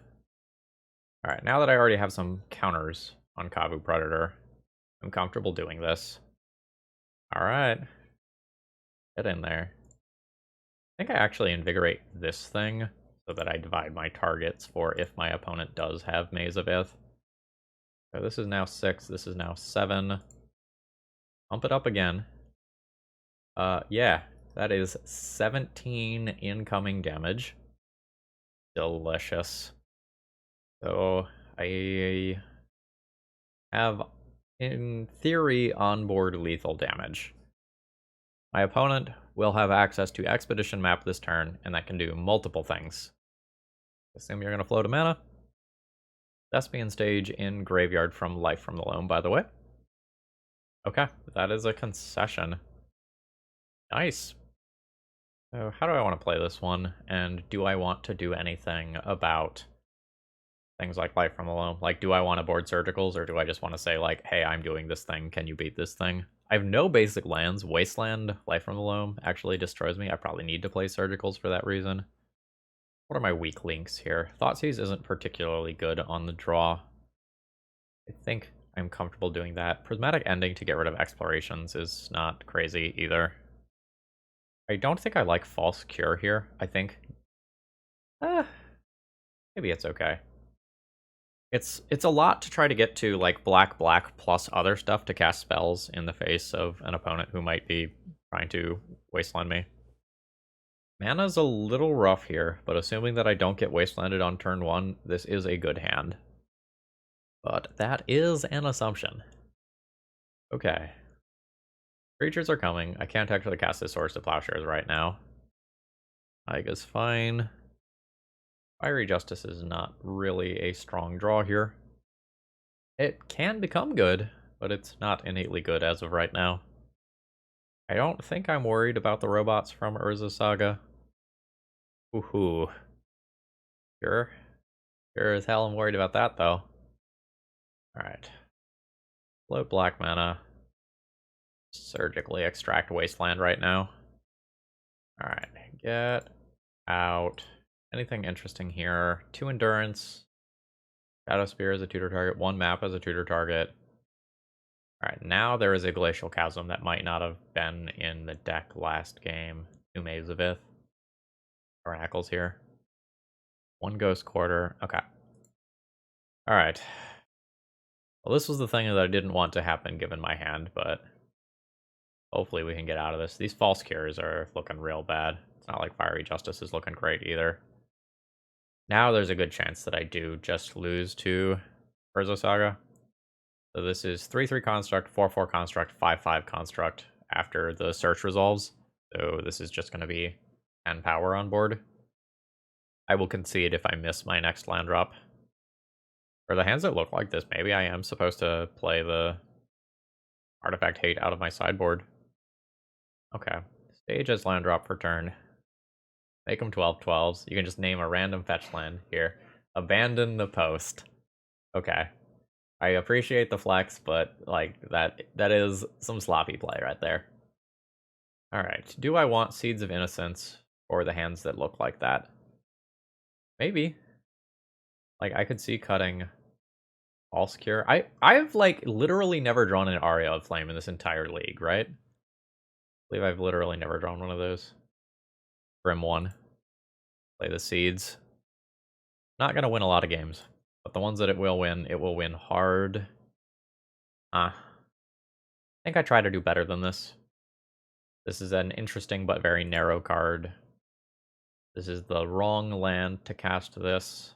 Alright, now that I already have some counters on Kavu Predator, I'm comfortable doing this. Alright. Get in there. I think I actually invigorate this thing so that I divide my targets for if my opponent does have Maze of Ith. So this is now 6, this is now 7. Pump it up again. Yeah, that is 17 incoming damage. Delicious. So I have, in theory, onboard lethal damage. My opponent will have access to Expedition Map this turn, and that can do multiple things. Assume you're going to float a mana. Thespian Stage in Graveyard from Life from the Loam, by the way. Okay, that is a concession. Nice. So how do I want to play this one? And do I want to do anything about things like Life from the Loam? Like, do I want to board Surgicals, or do I just want to say, like, hey, I'm doing this thing, can you beat this thing? I have no basic lands. Wasteland, Life from the Loam actually destroys me. I probably need to play Surgicals for that reason. What are my weak links here? Thoughtseize isn't particularly good on the draw. I think I'm comfortable doing that. Prismatic Ending to get rid of Explorations is not crazy either. I don't think I like False Cure here. I think... maybe it's okay. It's a lot to try to get to, like, black plus other stuff to cast spells in the face of an opponent who might be trying to wasteland me. Mana's a little rough here, but assuming that I don't get wastelanded on turn 1, this is a good hand. But that is an assumption. Okay. Creatures are coming. I can't actually cast this Swords to Plowshares right now. Ike is fine. Fiery Justice is not really a strong draw here. It can become good, but it's not innately good as of right now. I don't think I'm worried about the robots from Urza Saga. Woohoo. Sure. Sure as hell I'm worried about that, though. Alright. Float black mana. Surgically extract Wasteland right now. Alright. Get out. Anything interesting here? 2 Endurance. Shadow Spear as a tutor target. 1 map as a tutor target. Alright, now there is a Glacial Chasm that might not have been in the deck last game. 2 Maze of Ith. Oracles here. 1 Ghost Quarter. Okay. Alright. Well, this was the thing that I didn't want to happen given my hand, but hopefully we can get out of this. These False Cures are looking real bad. It's not like Fiery Justice is looking great either. Now there's a good chance that I do just lose to Urza Saga. So this is 3/3 Construct, 4/4 Construct, 5/5 Construct after the search resolves. So this is just going to be 10 power on board. I will concede if I miss my next land drop. For the hands that look like this, maybe I am supposed to play the Artifact Hate out of my sideboard. Okay. Stage as land drop for turn. Make them 12/12s. You can just name a random fetch land here. Abandon the Post. Okay. I appreciate the flex, but like that is some sloppy play right there. Alright. Do I want Seeds of Innocence or the hands that look like that? Maybe. Like, I could see cutting False Cure. I've like literally never drawn an Aria of Flame in this entire league, right? I believe I've literally never drawn one of those. Brim 1. Play the Seeds. Not gonna win a lot of games, but the ones that it will win hard. I think I try to do better than this. This is an interesting but very narrow card. This is the wrong land to cast this.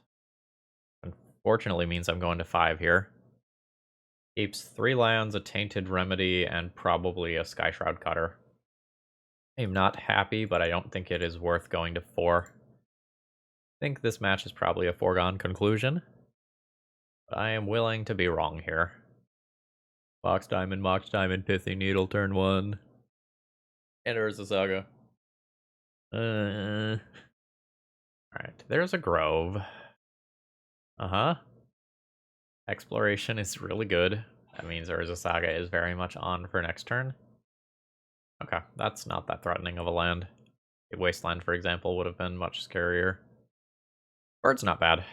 Unfortunately means I'm going to 5 here. Keeps 3 lands, a Tainted Remedy, and probably a Skyshroud Cutter. I'm not happy, but I don't think it is worth going to 4. I think this match is probably a foregone conclusion. But I am willing to be wrong here. Mox Diamond, Pithy Needle, turn 1. And Urza Saga. Alright, there's a Grove. Exploration is really good. That means Urza Saga is very much on for next turn. Okay, that's not that threatening of a land. A Wasteland, for example, would have been much scarier. Bird's not bad.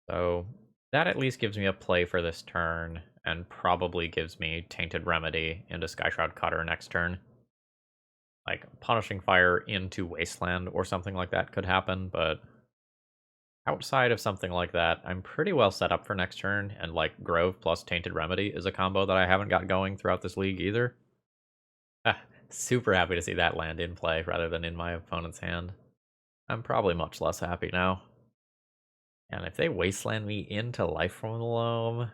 So that at least gives me a play for this turn, and probably gives me Tainted Remedy into Skyshroud Cutter next turn. Like, Punishing Fire into Wasteland or something like that could happen, but outside of something like that, I'm pretty well set up for next turn, and like Grove plus Tainted Remedy is a combo that I haven't got going throughout this league either. Super happy to see that land in play rather than in my opponent's hand. I'm probably much less happy now. And if they Wasteland me into Life from the Loam,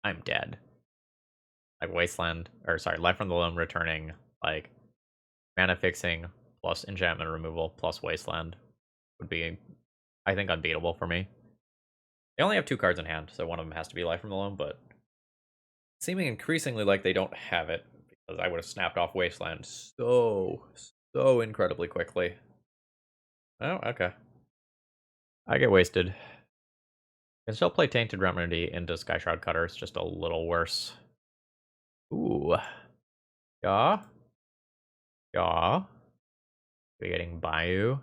I'm dead. Like Life from the Loam returning, like, mana fixing plus enchantment removal plus Wasteland would be, I think, unbeatable for me. They only have 2 cards in hand, so one of them has to be Life from the Loam, but seeming increasingly like they don't have it, because I would have snapped off Wasteland so incredibly quickly. Oh, okay. I get wasted. I can still play Tainted Remedy into Skyshroud Cutter. It's just a little worse. Ooh. Yeah. Yeah. We're getting Bayou.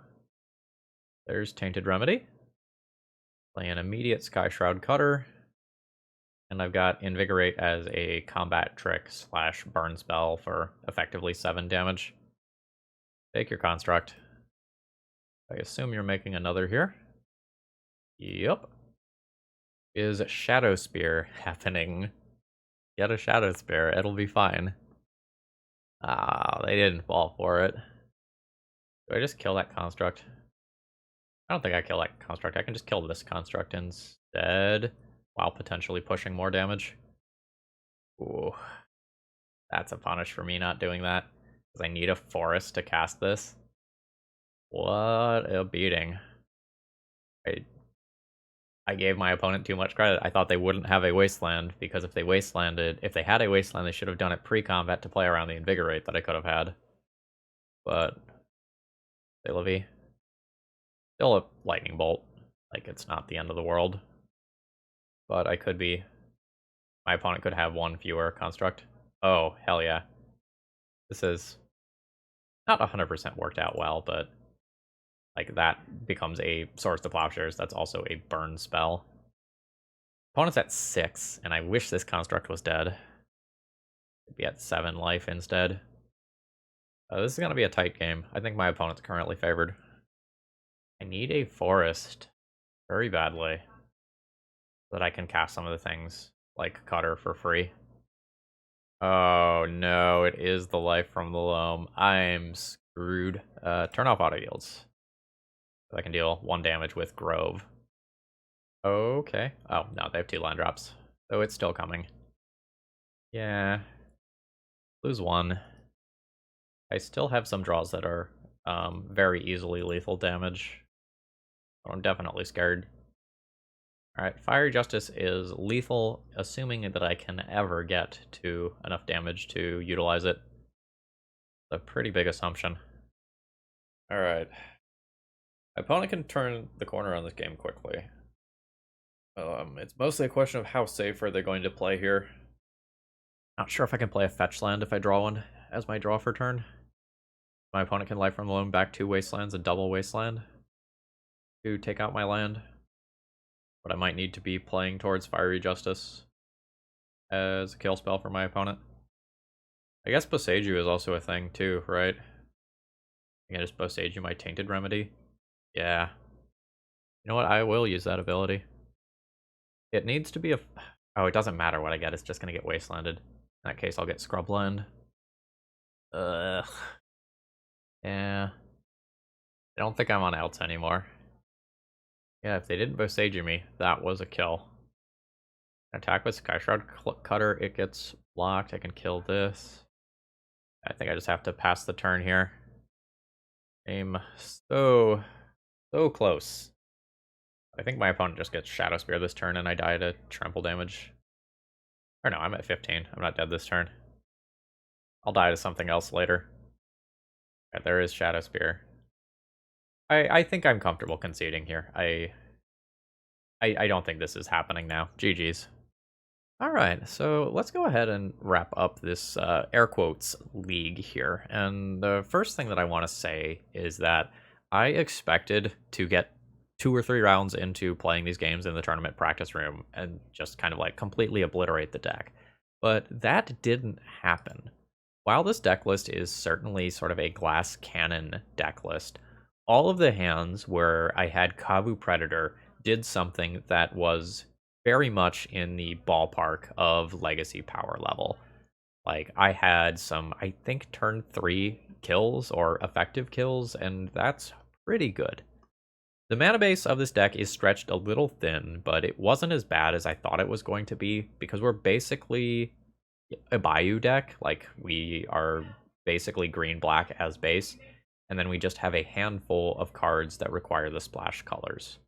There's Tainted Remedy. Play an immediate Skyshroud Cutter. And I've got Invigorate as a combat trick / burn spell for effectively 7 damage. Take your construct. I assume you're making another here. Yep. Is Shadow Spear happening? Get a Shadow Spear, it'll be fine. Ah, they didn't fall for it. Do I just kill that construct? I don't think I kill that construct. I can just kill this construct instead, while potentially pushing more damage. Ooh, that's a punish for me not doing that, because I need a forest to cast this. What a beating. I gave my opponent too much credit. I thought they wouldn't have a wasteland, because if they had a wasteland, they should have done it pre-combat to play around the Invigorate that I could have had. But they Livy. Still a lightning bolt. Like, it's not the end of the world. But my opponent could have one fewer construct. Oh, hell yeah. This is not 100% worked out well, but like that becomes a Swords to Plowshares. That's also a burn spell. Opponent's at 6, and I wish this construct was dead. It'd be at 7 life instead. This is going to be a tight game. I think my opponent's currently favored. I need a forest very badly so that I can cast some of the things like Cutter for free. Oh no, it is the life from the loam. I'm screwed. Turn off auto yields. So I can deal 1 damage with Grove. Okay. Oh no, they have 2 land drops. So it's still coming. Yeah. Lose 1. I still have some draws that are very easily lethal damage. I'm definitely scared. Alright, Fiery Justice is lethal, assuming that I can ever get to enough damage to utilize it. It's a pretty big assumption. Alright. My opponent can turn the corner on this game quickly. It's mostly a question of how safe are they going to play here. Not sure if I can play a fetch land if I draw one as my draw for turn. My opponent can Life from the Loam back 2 wastelands and double wasteland to take out my land. But I might need to be playing towards Fiery Justice as a kill spell for my opponent. I guess Boseiju is also a thing too, right? I can just Boseiju my Tainted Remedy. Yeah. You know what? I will use that ability. It needs to be a... Oh, it doesn't matter what I get. It's just going to get wastelanded. In that case, I'll get Scrubland. Ugh. Yeah. I don't think I'm on outs anymore. Yeah, if they didn't Boseiju me, that was a kill. Attack with Skyshroud Cutter, it gets blocked. I can kill this. I think I just have to pass the turn here. Aim so close. I think my opponent just gets Shadow Spear this turn and I die to trample damage. Or no, I'm at 15. I'm not dead this turn. I'll die to something else later. Okay, there is Shadow Spear. I think I'm comfortable conceding here. I don't think this is happening now. GG's. Alright, so let's go ahead and wrap up this air quotes league here. And the first thing that I want to say is that I expected to get 2 or 3 rounds into playing these games in the tournament practice room and just kind of like completely obliterate the deck. But that didn't happen. While this deck list is certainly sort of a glass cannon deck list, all of the hands where I had Kavu Predator did something that was very much in the ballpark of legacy power level. Like, I had some, I think, turn 3 kills or effective kills, and that's pretty good. The mana base of this deck is stretched a little thin, but it wasn't as bad as I thought it was going to be, because we're basically a Bayou deck. Like, we are basically green-black as base, and then we just have a handful of cards that require the splash colors.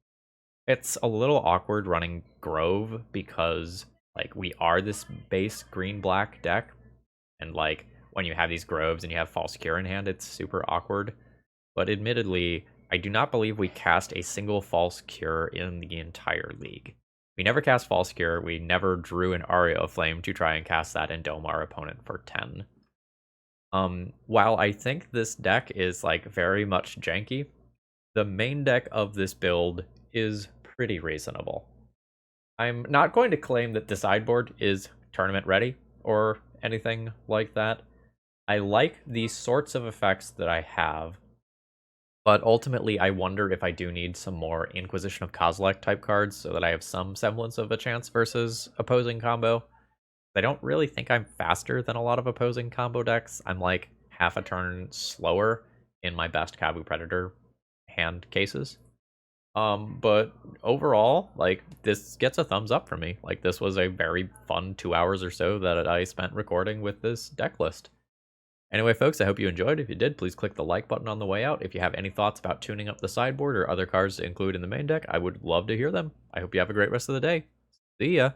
It's a little awkward running Grove because, like, we are this base green-black deck, and, like, when you have these Groves and you have False Cure in hand, it's super awkward. But admittedly, I do not believe we cast a single False Cure in the entire league. We never cast False Cure, we never drew an Aria of Flame to try and cast that and dome our opponent for 10. While I think this deck is, like, very much janky, the main deck of this build is pretty reasonable. I'm not going to claim that the sideboard is tournament ready or anything like that. I like the sorts of effects that I have, But ultimately, I wonder if I do need some more Inquisition of Kozilek type cards so that I have some semblance of a chance versus opposing combo. I don't really think I'm faster than a lot of opposing combo decks. I'm like half a turn slower in my best Kavu Predator hand cases. But overall, like, this gets a thumbs up for me. Like, this was a very fun 2 hours or so that I spent recording with this deck list. Anyway, folks, I hope you enjoyed. If you did, please click the like button on the way out. If you have any thoughts about tuning up the sideboard or other cards to include in the main deck, I would love to hear them. I hope you have a great rest of the day. See ya!